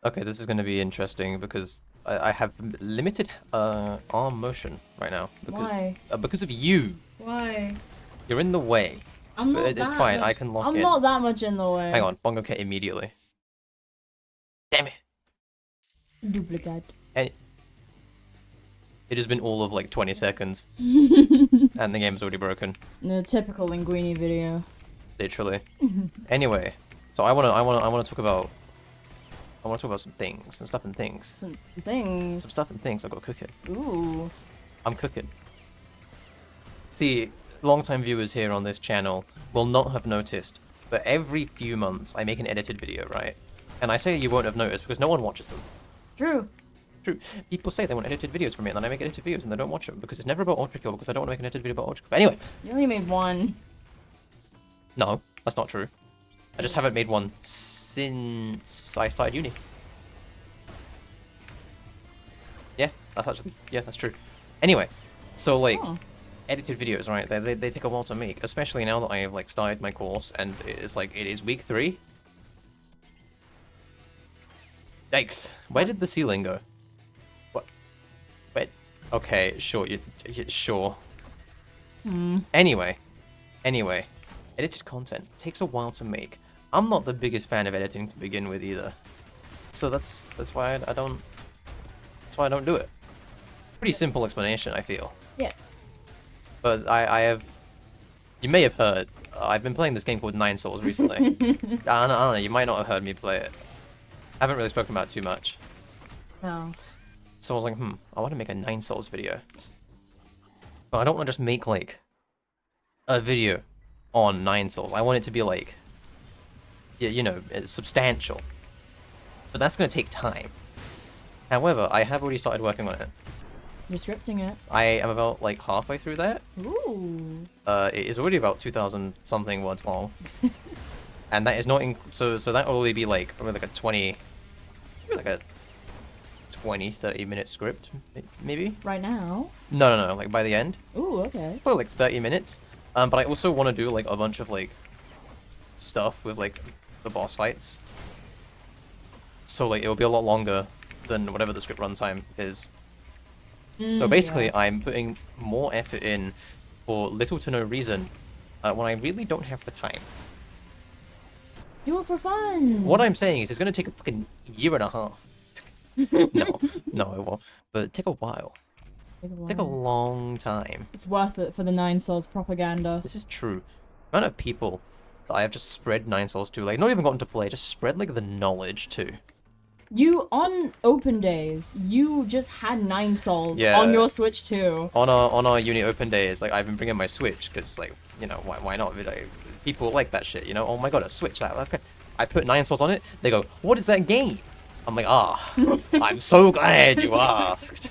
Okay, this is going to be interesting because I have limited arm motion right now Why? because of you. Why? You're in the way. I'm But not it's that fine. much. I can lock I'm in. not that much in the way. Hang on, Bongo Kit immediately. Damn it! Duplicate. And it has been all of like 20 seconds, and the game's already broken. The typical Linguini video. Literally. Anyway, so I wanna talk about some things, some stuff and things. Some things. Some stuff and things. I gotta cook it. Ooh. I'm cooking. See, long-time viewers here on this channel will not have noticed, but every few months I make an edited video, right? And I say you won't have noticed because no one watches them. True. True. People say they want edited videos from me, and then I make edited videos and they don't watch them because it's never about Ultrakill because I don't want to make an edited video about Ultrakill. But anyway. You only made one. No, that's not true. I just haven't made one since I started uni. Yeah, that's true. Anyway, so like, edited videos, right? They take a while to make, especially now that I have like started my course and it is week 3. Yikes! Where did the ceiling go? What? Wait. Okay, sure. Sure. Anyway, edited content takes a while to make. I'm not the biggest fan of editing to begin with either, so that's why I don't. That's why I don't do it. Pretty simple explanation, I feel. Yes. But I have. You may have heard. I've been playing this game called Nine Souls recently. I don't know. You might not have heard me play it. I haven't really spoken about it too much. No. So I was like, I want to make a Nine Souls video. But I don't want to just make like a video on Nine Souls. I want it to be like, you know, substantial. But that's going to take time. However, I have already started working on it. You're scripting it. I am about like halfway through that. Ooh. It is already about 2,000 something words long. And that is not so that will only be like maybe like a 20 30 minute script maybe. Right now? No, like by the end. Ooh, okay. Probably like 30 minutes. But I also want to do like a bunch of like stuff with like the boss fights. So like it'll be a lot longer than whatever the script runtime is. So basically, yeah. I'm putting more effort in for little to no reason when I really don't have the time. Do it for fun. What I'm saying is it's going to take a fucking year and a half. No, it won't. But take a while. Take a long time. It's worth it for the Nine Souls propaganda. This is true. The amount of people that I have just spread Nine Souls to, like, not even gotten to play, just spread, like, the knowledge to. You, on open days, you just had Nine Souls Yeah. on your Switch too. On our uni open days, like, I've been bringing my Switch, because, like, you know, why not? Like, people like that shit, you know? Oh my god, a Switch, that's great. I put Nine Souls on it, they go, what is that game? I'm like, I'm so glad you asked.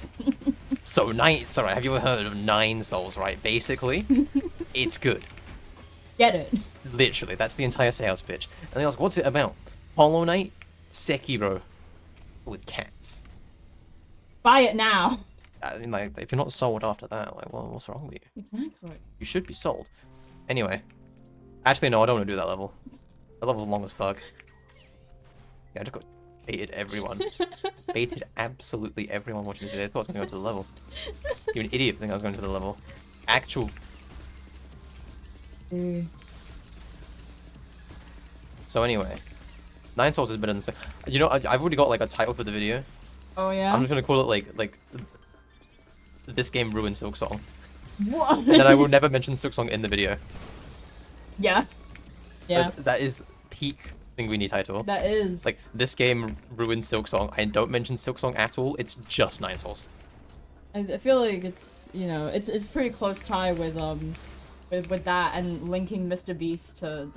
So nice, alright, have you ever heard of Nine Souls, right? Basically, it's good. Get it. Literally, that's the entire sales pitch. And they ask, what's it about? Hollow Knight, Sekiro, with cats. Buy it now. I mean, like, if you're not sold after that, like, well, what's wrong with you? Exactly. You should be sold. Anyway. Actually, no, I don't want to do that level. That level's long as fuck. Yeah, I just got baited everyone. Baited absolutely everyone watching this video. They thought I was going to go to the level. You're an idiot think I was going to the level. Actual. So anyway. Nine Souls is better than... You know, I've already got, like, a title for the video. Oh, yeah? I'm just going to call it, like... This game ruined Silksong. What? And then I will never mention Silksong in the video. Yeah. Yeah. That is peak Linguini title. That is. Like, this game ruined Silksong. I don't mention Silksong at all. It's just Nine Souls. I feel like it's, you know, it's pretty close tie with that and linking Mr. Beast to...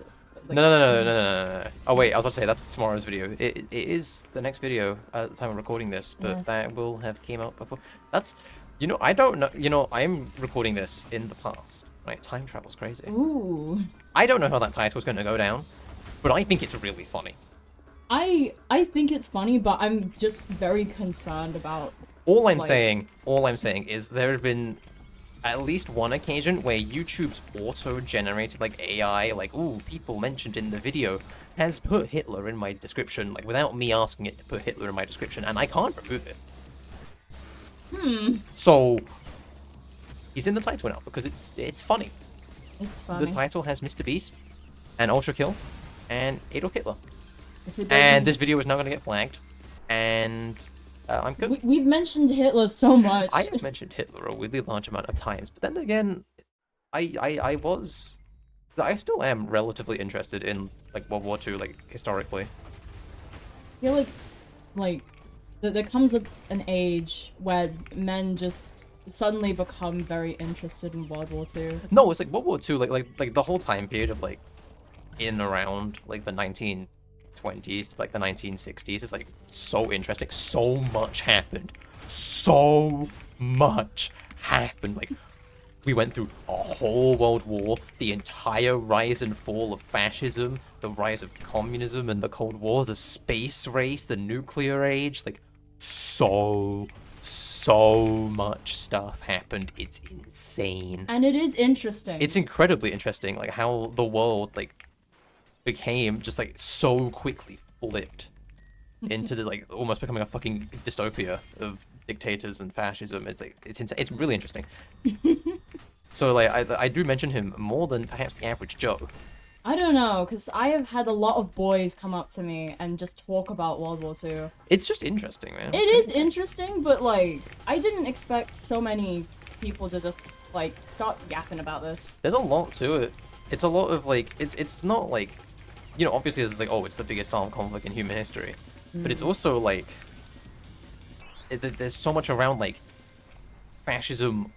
Like, No. Oh wait, I was about to say that's tomorrow's video. It is the next video at the time of recording this, but Yes. that will have came out before. That's, you know, I don't know. You know, I'm recording this in the past. Right, time travel's crazy. Ooh. I don't know how that title's going to go down, but I think it's really funny. I think it's funny, but I'm just very concerned about... All I'm saying is there have been at least one occasion where YouTube's auto-generated, like, AI, like, ooh, people mentioned in the video, has put Hitler in my description, like, without me asking it to put Hitler in my description, and I can't remove it. So, he's in the title now, because it's funny. It's funny. The title has Mr. Beast, and Ultrakill, and Adolf Hitler. If it And doesn't- this video is not going to get flagged, and I'm good. We've mentioned Hitler so much. I have mentioned Hitler a really large amount of times, but then again, I still am relatively interested in, like, World War II, like, historically. I feel like there comes an age where men just suddenly become very interested in World War II. No, it's like World War II, like the whole time period of, like, in around, like, the 1920s to, like, the 1960s is, like, so interesting. So much happened. So much happened. Like, we went through a whole world war, the entire rise and fall of fascism, the rise of communism and the Cold War, the space race, the nuclear age, like, so much stuff happened. It's insane. And it is interesting. It's incredibly interesting, like, how the world, like, became just, like, so quickly flipped into the, like, almost becoming a fucking dystopia of dictators and fascism. It's, like, it's insane. It's really interesting. So, like, I do mention him more than perhaps the average Joe. I don't know, because I have had a lot of boys come up to me and just talk about World War II. It's just interesting, man. It is interesting, but, like, I didn't expect so many people to just, like, start yapping about this. There's a lot to it. It's a lot of, like, it's not, like, you know, obviously it's like, oh, it's the biggest armed conflict in human history. But it's also, like, there's so much around, like, fascism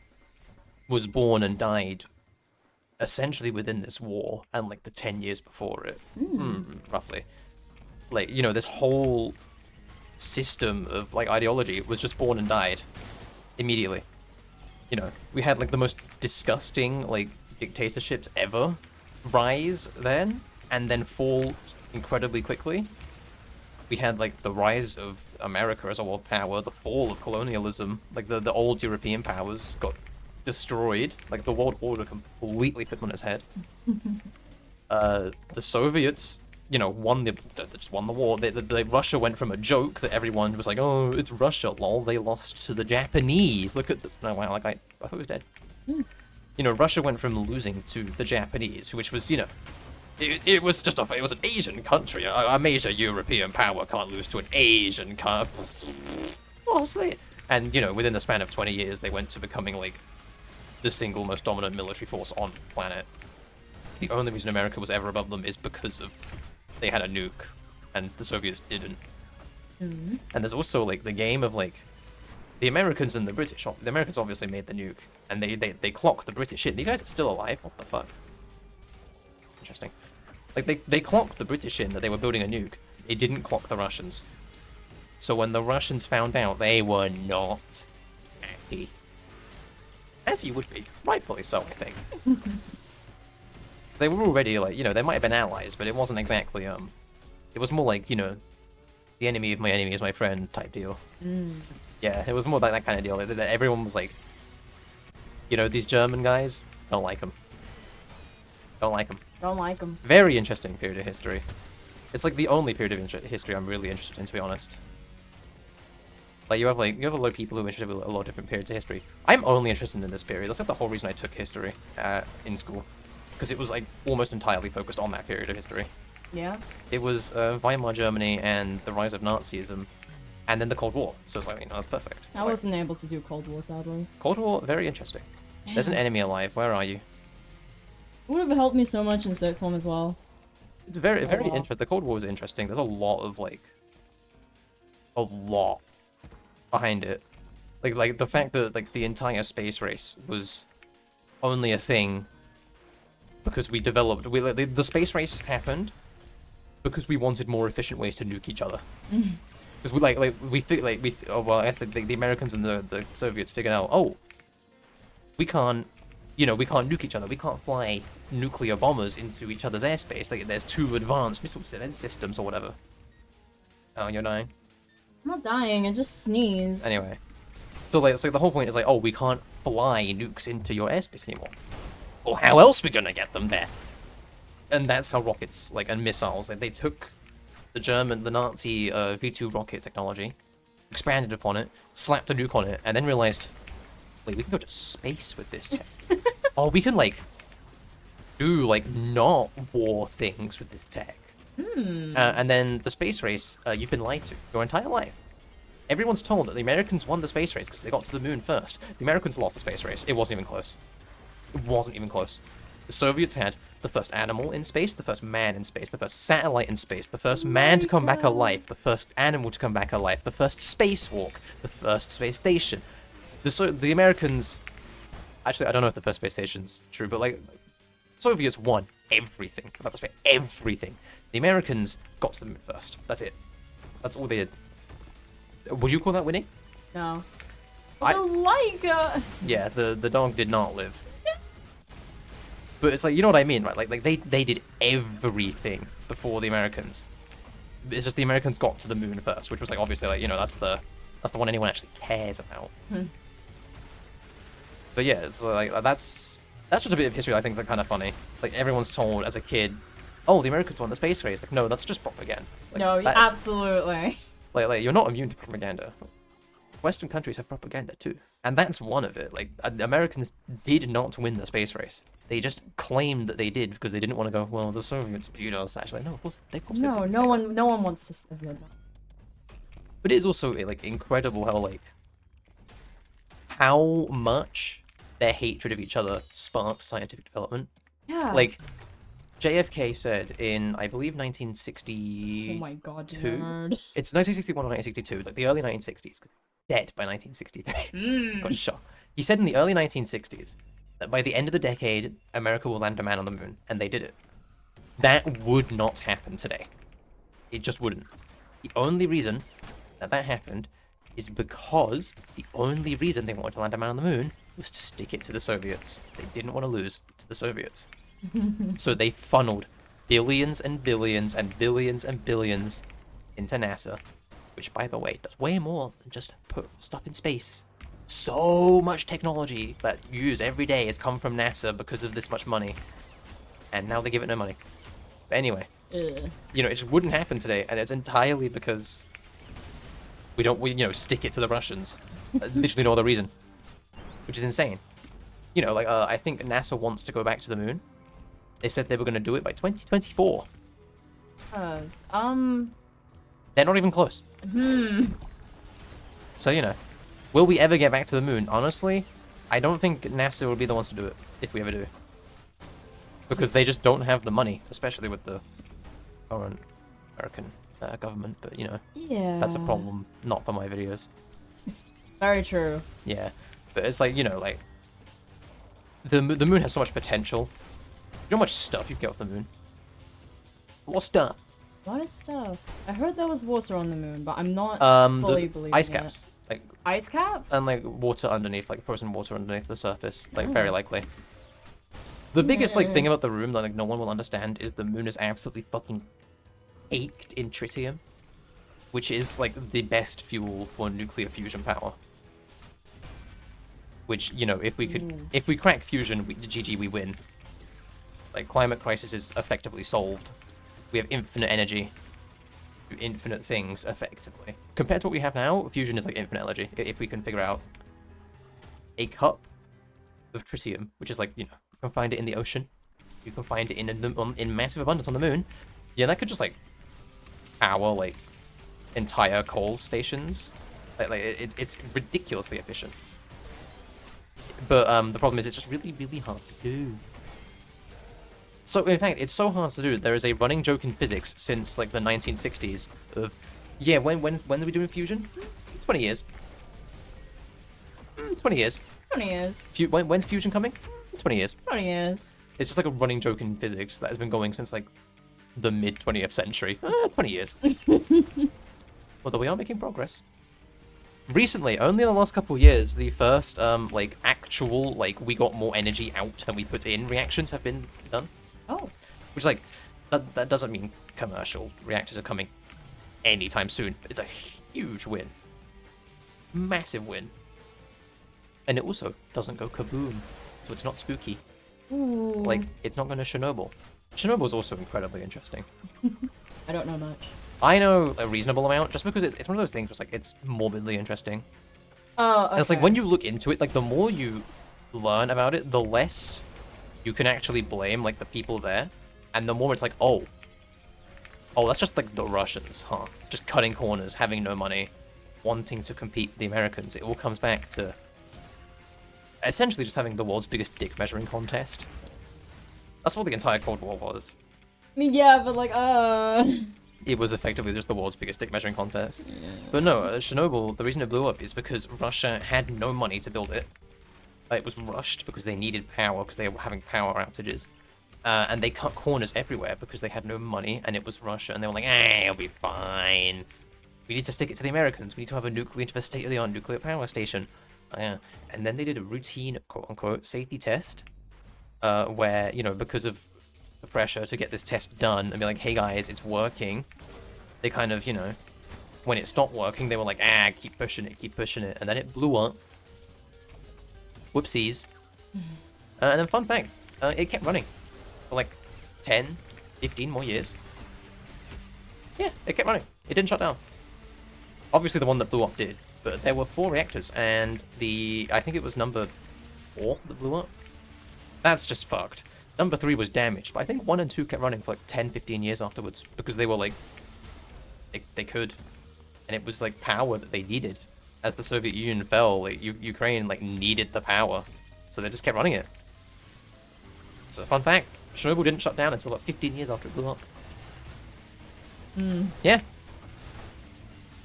was born and died essentially within this war and, like, the 10 years before it, roughly. Like, you know, this whole system of, like, ideology was just born and died immediately. You know, we had, like, the most disgusting, like, dictatorships ever rise then, and then fall incredibly quickly. We had, like, the rise of America as a world power, the fall of colonialism, like, the old European powers got destroyed, like, the world order completely flipped on its head. The Soviets, you know, just won the war. Russia went from a joke that everyone was like, oh, it's Russia, lol. They lost to the Japanese. Look at the... Oh, wow, like, I thought he was dead. You know, Russia went from losing to the Japanese, which was, you know, it was just it was an Asian country. A major European power can't lose to an Asian country. What's that? And, you know, within the span of 20 years, they went to becoming, like, the single most dominant military force on the planet. The only reason America was ever above them is because of they had a nuke, and the Soviets didn't. And there's also, like, the game of, like, the Americans and the British. The Americans obviously made the nuke, and they clocked the British in. These guys are still alive. What the fuck? Interesting. Like, they clocked the British in that they were building a nuke. They didn't clock the Russians. So when the Russians found out, they were not happy. As you would be. Rightfully so, I think. They were already, like, you know, they might have been allies, but it wasn't exactly, it was more like, you know, the enemy of my enemy is my friend type deal. Yeah, it was more like that kind of deal. Everyone was like, you know, these German guys, don't like them. Don't like them. Don't like them. Very interesting period of history. It's like the only period of history I'm really interested in, to be honest. Like, you have a lot of people who are interested in a lot of different periods of history. I'm only interested in this period. That's like the whole reason I took history in school. Because it was, like, almost entirely focused on that period of history. Yeah. It was Weimar Germany and the rise of Nazism, and then the Cold War. So it's like, you know, that's perfect. I wasn't able to do Cold War, sadly. Cold War, very interesting. There's an enemy alive. Where are you? It would have helped me so much in Soap form as well. It's very interesting. The Cold War is interesting. There's a lot of, like, a lot behind it. Like the fact that, like, the entire space race was only a thing because we developed... the space race happened because we wanted more efficient ways to nuke each other. Because I guess the Americans and the Soviets figured out, oh, we can't nuke each other. We can't fly nuclear bombers into each other's airspace. Like, there's too advanced missile defense systems or whatever. Oh, you're dying? I'm not dying, I just sneezed. Anyway. So the whole point is, like, oh, we can't fly nukes into your airspace anymore. Well, how else are we gonna get them there? And that's how rockets, like, and missiles, like, they took the Nazi V2 rocket technology, expanded upon it, slapped a nuke on it, and then realized, wait, we can go to space with this tech. Oh, we can, like, do, like, not war things with this tech. And then the space race, you've been lied to your entire life. Everyone's told that the Americans won the space race because they got to the moon first. The Americans lost the space race. It wasn't even close. It wasn't even close. The Soviets had the first animal in space, the first man in space, the first satellite in space, the first man to come back alive, the first animal to come back alive, the first spacewalk, the first space station. The Americans... Actually, I don't know if the first space station's true, but, like, Soviets won everything about the space. Everything. The Americans got to the moon first. That's it. That's all they did. Would you call that winning? No. Yeah, the dog did not live. But it's like, you know what I mean, right? Like they did everything before the Americans. It's just the Americans got to the moon first, which was like obviously like, you know, that's the one anyone actually cares about. But yeah, it's like that's just a bit of history I think is like kind of funny. Like everyone's told as a kid, oh, the Americans won the space race. Like no, that's just propaganda. Like, no, absolutely. Like you're not immune to propaganda. Western countries have propaganda too, and that's one of it. Like Americans did not win the space race. They just claimed that they did because they didn't want to go. Well, the Soviets beat us. Actually, no, of course they. No one wants to say that. But it is also like incredible how much their hatred of each other sparked scientific development. Yeah. Like JFK said in, I believe, 1960. Oh my god, nerd. It's 1961 or 1962, like the early 1960s. Dead by 1963. Got shot. He said in the early 1960s that by the end of the decade, America will land a man on the moon, and they did it. That would not happen today. It just wouldn't. The only reason that happened is because the only reason they wanted to land a man on the moon was to stick it to the Soviets. They didn't want to lose to the Soviets. So they funneled billions and billions and billions and billions into NASA, which, by the way, does way more than just put stuff in space. So much technology that you use every day has come from NASA because of this much money. And now they give it no money. But anyway, you know, it just wouldn't happen today, and it's entirely because we stick it to the Russians. Literally no other reason. Which is insane. You know, like, I think NASA wants to go back to the moon. They said they were going to do it by 2024. They're not even close. So, you know, will we ever get back to the moon? Honestly, I don't think NASA will be the ones to do it, if we ever do. Because they just don't have the money, especially with the current American government. But, you know, that's a problem, not for my videos. Very true. Yeah, but it's like, you know, like, the moon has so much potential. You know how much stuff you get off the moon? What stuff? A lot of stuff. I heard there was water on the moon, but I'm not fully believing ice caps. Like ice caps? And like water underneath, like frozen water underneath the surface, like very likely. The biggest like thing about the room that like no one will understand is the moon is absolutely fucking ached in tritium, which is like the best fuel for nuclear fusion power. Which, you know, if we crack fusion, GG, we win. Like, climate crisis is effectively solved. We have infinite energy. Do infinite things, effectively. Compared to what we have now, fusion is like infinite energy. If we can figure out a cup of tritium, which is like, you know, you can find it in the ocean. You can find it in massive abundance on the moon. Yeah, that could just, like, power, like, entire coal stations. Like it's ridiculously efficient. But the problem is it's just really, really hard to do. So, in fact, it's so hard to do. There is a running joke in physics since, like, the 1960s of, yeah, when are we doing fusion? 20 years. 20 years. 20 years. When's fusion coming? 20 years. 20 years. It's just like a running joke in physics that has been going since, like, the mid-20th century. 20 years. Although we are making progress. Recently, only in the last couple of years, the first, like, actual, like, we got more energy out than we put in reactions have been done. Oh. Which, like, that doesn't mean commercial reactors are coming anytime soon. But it's a huge win. Massive win. And it also doesn't go kaboom. So it's not spooky. Ooh. Like, it's not going to Chernobyl. Chernobyl was also incredibly interesting. I don't know much. I know a reasonable amount, just because it's one of those things where it's like, it's morbidly interesting. Oh, okay. And it's like, when you look into it, like, the more you learn about it, the less you can actually blame, like, the people there. And the more it's like, oh, that's just, like, the Russians, huh? Just cutting corners, having no money, wanting to compete with the Americans. It all comes back to essentially just having the world's biggest dick measuring contest. That's what the entire Cold War was. I mean, yeah, but like, It was effectively just the world's biggest dick measuring contest. Yeah. But no, Chernobyl, the reason it blew up is because Russia had no money to build it. It was rushed because they needed power, because they were having power outages. And they cut corners everywhere because they had no money, and it was Russia, and they were like, it'll be fine. We need to stick it to the Americans. We need to have a state-of-the-art nuclear power station. Yeah. And then they did a routine, quote-unquote, safety test, where, you know, because of the pressure to get this test done and be like, hey guys, it's working. They kind of, you know, when it stopped working, they were like, keep pushing it. And then it blew up. Whoopsies. And then fun fact, it kept running for like 10, 15 more years. Yeah, it kept running. It didn't shut down. Obviously the one that blew up did, but there were 4 reactors, and I think it was number 4 that blew up. That's just fucked. Number 3 was damaged, but I think 1 and 2 kept running for like 10, 15 years afterwards, because they were like, they could. And it was like power that they needed. As the Soviet Union fell, like, Ukraine like needed the power, so they just kept running it. So fun fact, Chernobyl didn't shut down until about 15 years after it blew up. Yeah.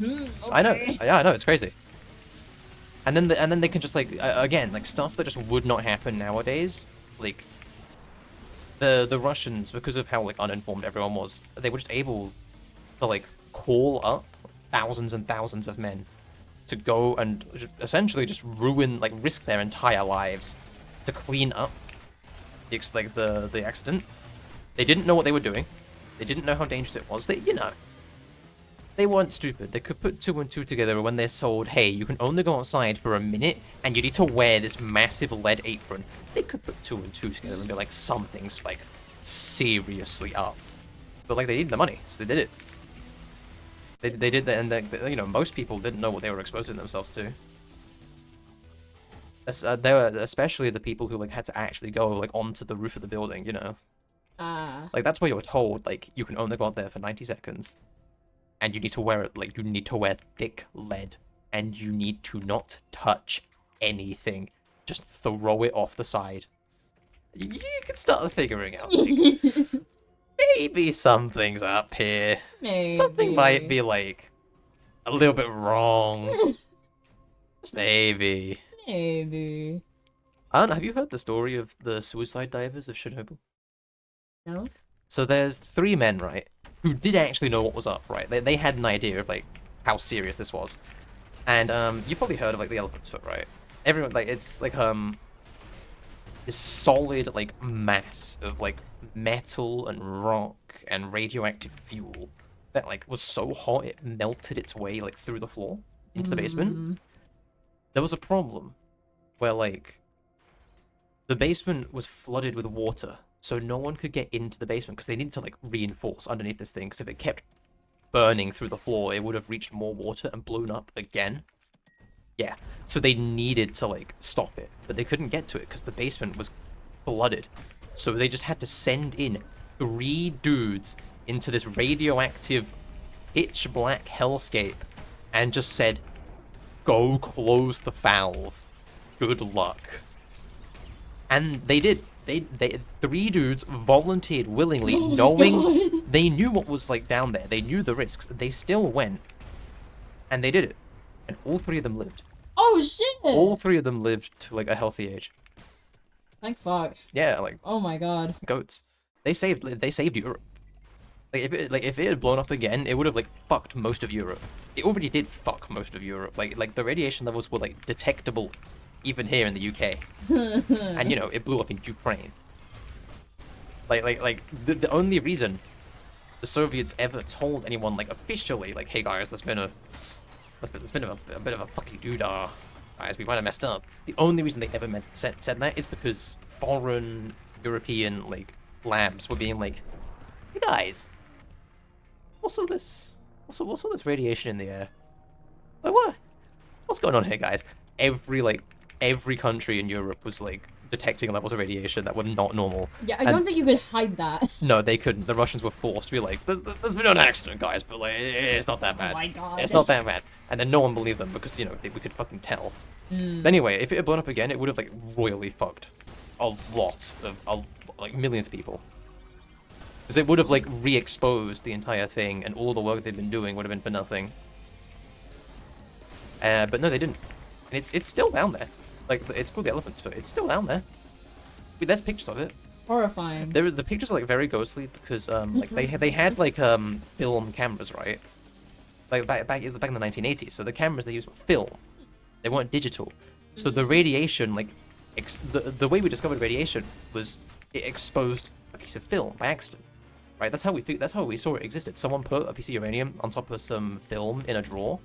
okay. I know. Yeah, I know. It's crazy. And then they can just like again, like, stuff that just would not happen nowadays. Like the Russians, because of how like uninformed everyone was, they were just able to like call up thousands and thousands of men to go and essentially just ruin, like, risk their entire lives to clean up the accident. They didn't know what they were doing. They didn't know how dangerous it was. They weren't stupid. They could put 2 and 2 together when they're told, hey, you can only go outside for a minute, and you need to wear this massive lead apron. They could put 2 and 2 together and be like, something's, like, seriously up. But, like, they needed the money, so they did it. They did that, and, you know, most people didn't know what they were exposing themselves to. They were, especially the people who, like, had to actually go, like, onto the roof of the building, you know? Like, that's where you were told, like, you can only go out there for 90 seconds. And you need to wear it, like, you need to wear thick lead. And you need to not touch anything. Just throw it off the side. You can start figuring out, like, maybe something's up here. Maybe. Something might be, like, a little bit wrong. Just maybe. Maybe. I don't know, have you heard the story of the suicide divers of Chernobyl? No? So there's 3 men, right, who did actually know what was up, right? They had an idea of, like, how serious this was. And, you've probably heard of, like, the elephant's foot, right? Everyone, like, it's, like, this solid, like, mass of, like, metal and rock and radioactive fuel that, like, was so hot it melted its way, like, through the floor into the basement. There was a problem where, like, the basement was flooded with water, so no one could get into the basement because they needed to, like, reinforce underneath this thing, because if it kept burning through the floor, it would have reached more water and blown up again. Yeah, so they needed to, like, stop it, but they couldn't get to it because the basement was flooded. So they just had to send in 3 dudes into this radioactive, pitch black hellscape and just said, go close the valve. Good luck. And they did. They 3 dudes volunteered willingly, knowing they knew what was, like, down there. They knew the risks. They still went. And they did it. And all 3 of them lived. Oh shit! All 3 of them lived to, like, a healthy age. Thank fuck. Yeah, like, Oh my god. goats. They saved Europe. Like, if it had blown up again, it would have, like, fucked most of Europe. It already did fuck most of Europe. Like the radiation levels were, like, detectable even here in the UK. And, you know, it blew up in Ukraine. Like the only reason the Soviets ever told anyone, like, officially, like, hey guys, there's been a bit of a fucking doodah, guys, we might have messed up. The only reason they ever said that is because foreign European, like, labs were being like, hey guys, what's all this radiation in the air? Like, what's going on here, guys? Every country in Europe was like detecting levels of radiation that were not normal. Yeah, I don't think you could hide that. No, they couldn't. The Russians were forced to be like, there's been an accident, guys, but like, it's not that bad. Oh my god. It's not that bad. And then no one believed them because, you know, we could fucking tell. Anyway, if it had blown up again, it would have like royally fucked a lot of, like, millions of people. Because it would have like re-exposed the entire thing, and all the work they'd been doing would have been for nothing. But no, they didn't. And it's still down there. Like, it's called the Elephant's Foot. It's still down there. There's pictures of it. Horrifying. The pictures are like very ghostly because like they had like film cameras, right? Like back in the 1980s. So the cameras they used were film. They weren't digital. So the radiation, like the way we discovered radiation was it exposed a piece of film by accident. Right? That's how we saw it existed. Someone put a piece of uranium on top of some film in a drawer,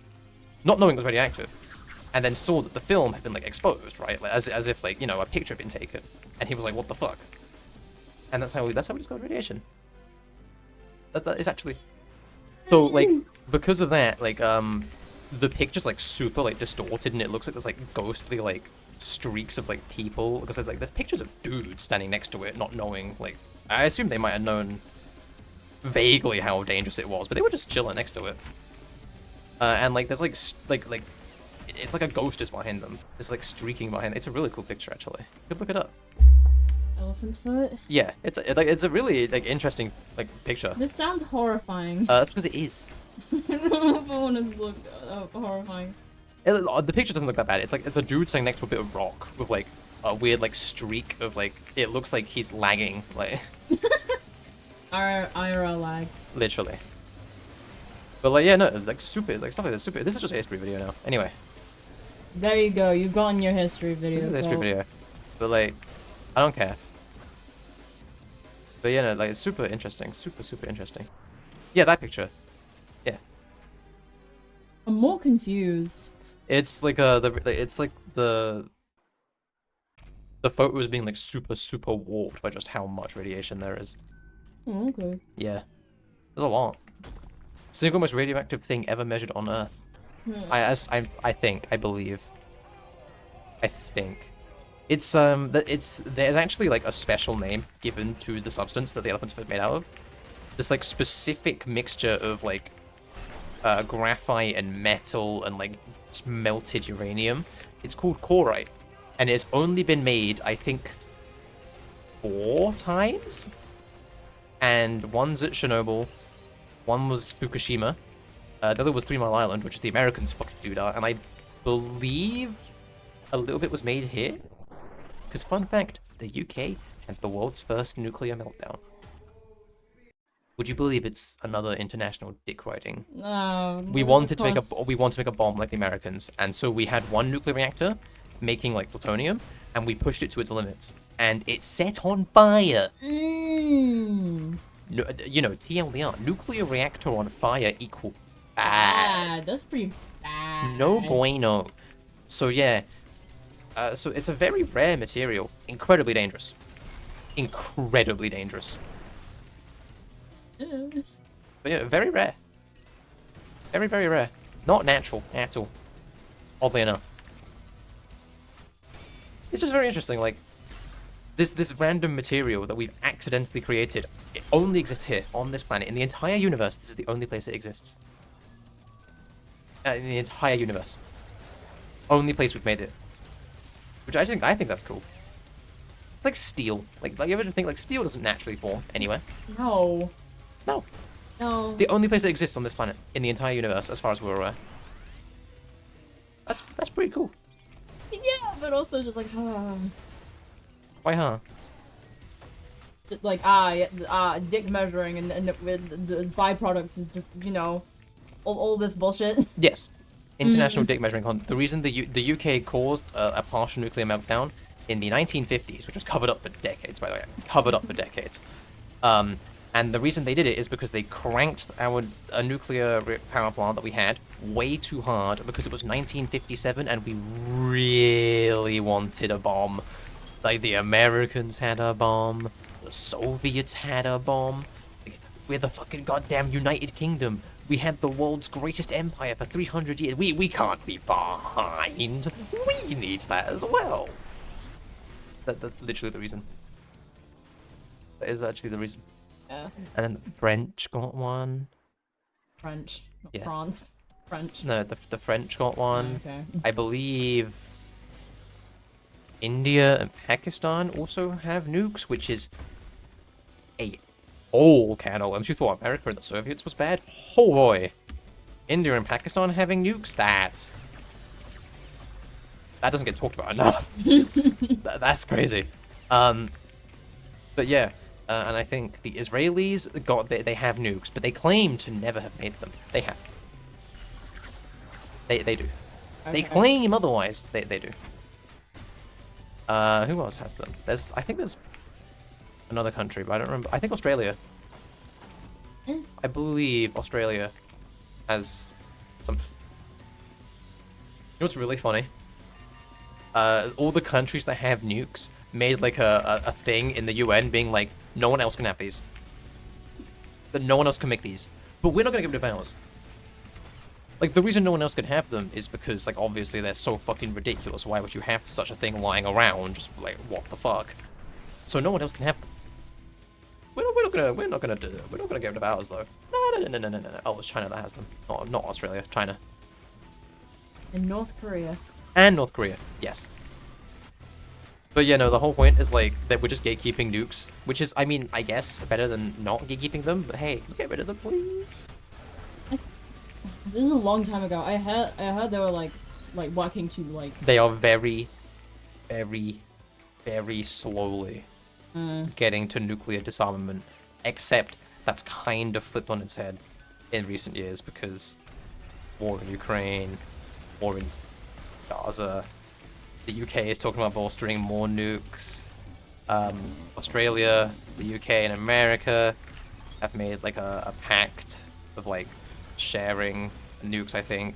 not knowing it was radioactive, and then saw that the film had been like exposed, right? Like, as if like, you know, a picture had been taken, and he was like, "What the fuck?" And that's how we discovered radiation. That is actually so like because of that, like the picture's like super like distorted, and it looks like there's like ghostly like streaks of like people because there's pictures of dudes standing next to it, not knowing, like, I assume they might have known vaguely how dangerous it was, but they were just chilling next to it. And like there's like it's like a ghost is behind them. It's like streaking behind. It's a really cool picture actually. You could look it up. Elephant's foot? Yeah, it's a really like interesting like picture. This sounds horrifying. That's because it is. I don't know if I want to look horrifying. The picture doesn't look that bad. It's like it's a dude standing next to a bit of rock with like a weird like streak of like, it looks like he's lagging, like IRL lag. literally. But like, yeah, no, like super, like stuff like this. Super. This is just a history video now. Anyway, There you go. You've gotten your history video. this is a history folks. video. But like, I don't care. But yeah, no, like it's super interesting. Super interesting. Yeah, that picture. Yeah. I'm more confused. It's like it's like the photo is being like super warped by just how much radiation there is. Oh, okay. Yeah, there's a lot. Single most radioactive thing ever measured on Earth. I think it's there's actually like a special name given to the substance that the elephant's foot made out of. This like specific mixture of like graphite and metal and like just melted uranium. It's called Corium, and it's only been made, I think, 4 times. And one's at Chernobyl, one was Fukushima, the other was 3 Mile Island, which is the Americans fucking do that, and I believe a little bit was made here. Because fun fact, the UK had the world's first nuclear meltdown. Would you believe it's another international dick riding? No. We wanted to make a bomb like the Americans, and so we had one nuclear reactor making like plutonium, and we pushed it to its limits, and it set on fire. No, you know, TLDR, nuclear reactor on fire equal bad. That's pretty bad. No bueno. So yeah, so it's a very rare material, incredibly dangerous. Incredibly dangerous. But yeah, very rare. Very rare. Not natural at all. Oddly enough. It's just very interesting, like, this random material that we've accidentally created, it only exists here, on this planet. In the entire universe, this is the only place it exists. In the entire universe. Only place we've made it. Which I think that's cool. It's like steel. Like you ever just think, like, steel doesn't naturally form anywhere? No. No. No. The only place it exists on this planet, in the entire universe, as far as we're aware. That's pretty cool. Yeah, but also just like, Why, huh? like dick measuring and the byproduct is just, you know, all this bullshit. Yes. International dick measuring the reason the UK caused a partial nuclear meltdown in the 1950s, which was covered up for decades, by the way, covered up for decades. And the reason they did it is because they cranked a nuclear power plant that we had way too hard because it was 1957 and we really wanted a bomb. Like, the Americans had a bomb, The Soviets had a bomb. Like, we're the fucking goddamn United Kingdom. We had the world's greatest empire for 300 years. We can't be behind. We need that as well. That's literally the reason. That is actually the reason. Yeah. And then the French got one. French. Not Yeah. France. French. No, the French got one. Okay. I believe India and Pakistan also have nukes, which is a whole can of worms. You thought America and the Soviets was bad? Oh boy. India and Pakistan having nukes? That doesn't get talked about enough. That's crazy. But yeah, and I think the Israelis they have nukes, but they claim to never have made them. They have. They do. Okay. They claim otherwise. They do. Who else has them? I think there's another country, but I don't remember. I think Australia. I believe Australia has some. You know what's really funny? All the countries that have nukes made like a thing in the UN being like, no one else can have these. That no one else can make these. But we're not gonna get rid of ours. Like, the reason no one else can have them is because, like, obviously they're so fucking ridiculous. Why would you have such a thing lying around? Just like, what the fuck? So no one else can have them. We're not gonna get rid of ours though. No. Oh, it's China that has them. Not Australia. China. In North Korea. And North Korea. Yes. But yeah, no, the whole point is like that we're just gatekeeping nukes, which is, I mean, I guess better than not gatekeeping them. But hey, can we get rid of them, please? This is a long time ago. I heard they were like working to like. They are very, very, very slowly getting to nuclear disarmament. Except that's kind of flipped on its head in recent years because war in Ukraine, war in Gaza. The UK is talking about bolstering more nukes. Australia, the UK, and America have made like a pact of like sharing nukes, I think.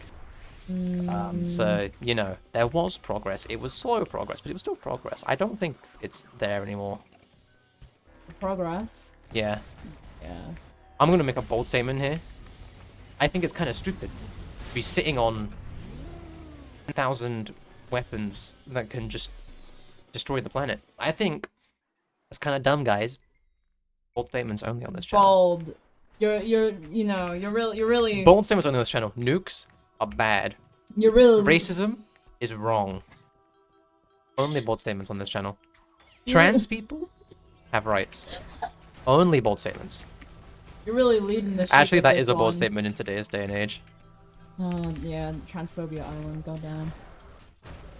So, you know, there was progress. It was slow progress, but it was still progress. I don't think it's there anymore. Progress. Yeah. Yeah. I'm gonna make a bold statement here. I think it's kind of stupid to be sitting on 10,000 weapons that can just destroy the planet. I think it's kind of dumb, guys. Bold statements only on this channel. Bold. You're really. Bold statements only on this channel. Nukes are bad. You're really. Racism is wrong. Only bold statements on this channel. Trans people have rights. Only bold statements. You're really leading the ship. Actually, with that this is a bold one. statement in today's day and age. Oh yeah, transphobia island. Goddamn.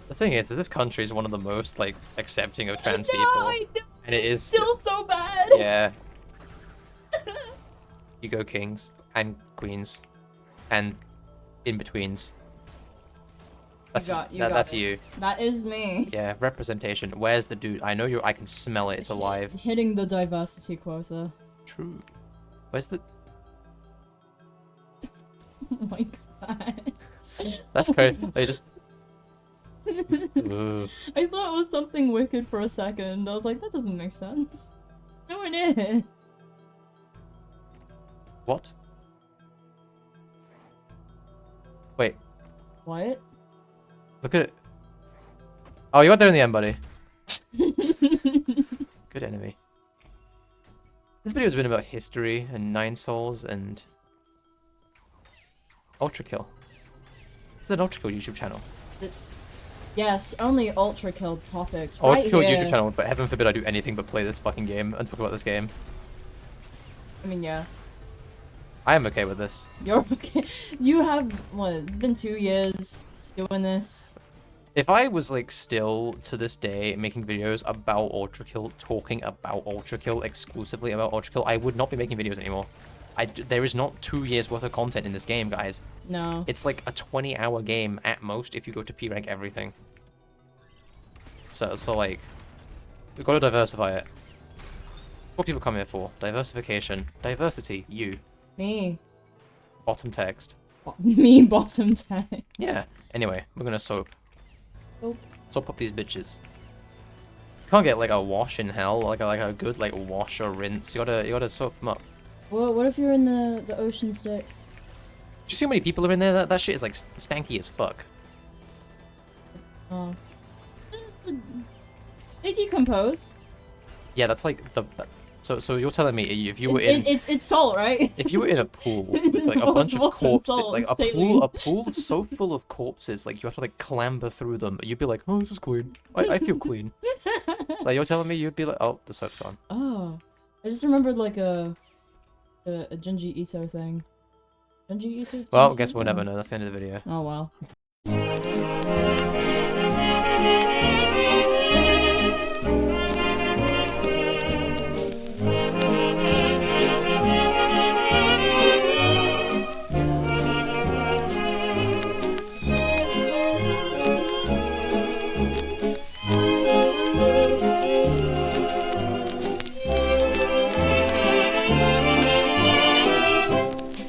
The thing is, this country is one of the most like accepting of trans I people, know. and it is Still so bad. Yeah. You go kings and queens, and in betweens. That's that's you. That is me. Yeah, representation. Where's the dude? I know you. I can smell it. It's alive. Hitting the diversity quota. True. Where's the? Oh my god. That's crazy. They just. Ugh. I thought it was something wicked for a second. I was like, that doesn't make sense. No, it is. What? Wait. What? Look at it. Oh, you got there in the end, buddy. Good enemy. This video has been about history and Nine Souls and Ultrakill. It's the Ultrakill YouTube channel. Yes, only Ultrakill topics. Ultrakill Right here. YouTube channel, but heaven forbid I do anything but play this fucking game and talk about this game. I mean, yeah. I am okay with this. You're okay. You have, what, it's been 2 years doing this. If I was like still to this day making videos about Ultrakill, talking about Ultrakill, exclusively about Ultrakill, I would not be making videos anymore. There is not 2 years worth of content in this game, guys. No. It's like a 20-hour game at most if you go to P rank everything. So like, we've got to diversify it. What people come here for? Diversification, diversity, you. Me. Bottom text. Me, bottom tag. Yeah. Anyway, we're gonna soap. Soap. Soap up these bitches. can't get like a wash in hell, like a good like wash or rinse. You gotta soak them up. Well, what if you're in the ocean sticks? Do you see how many people are in there? That shit is like stanky as fuck. Oh. They decompose. Yeah, that's like so you're telling me if you were in it's salt, right? if you were in a pool with like a No, bunch it's of water and corpses, salt, like saline. a pool so full of corpses, like you have to like clamber through them, you'd be like, oh, this is clean. I feel clean. Like you're telling me you'd be like, oh, the soap's gone. Oh, I just remembered like a Junji Ito thing. Junji Ito? Well, Junji? guess we'll never Oh. know. That's the end of the video. Oh, wow.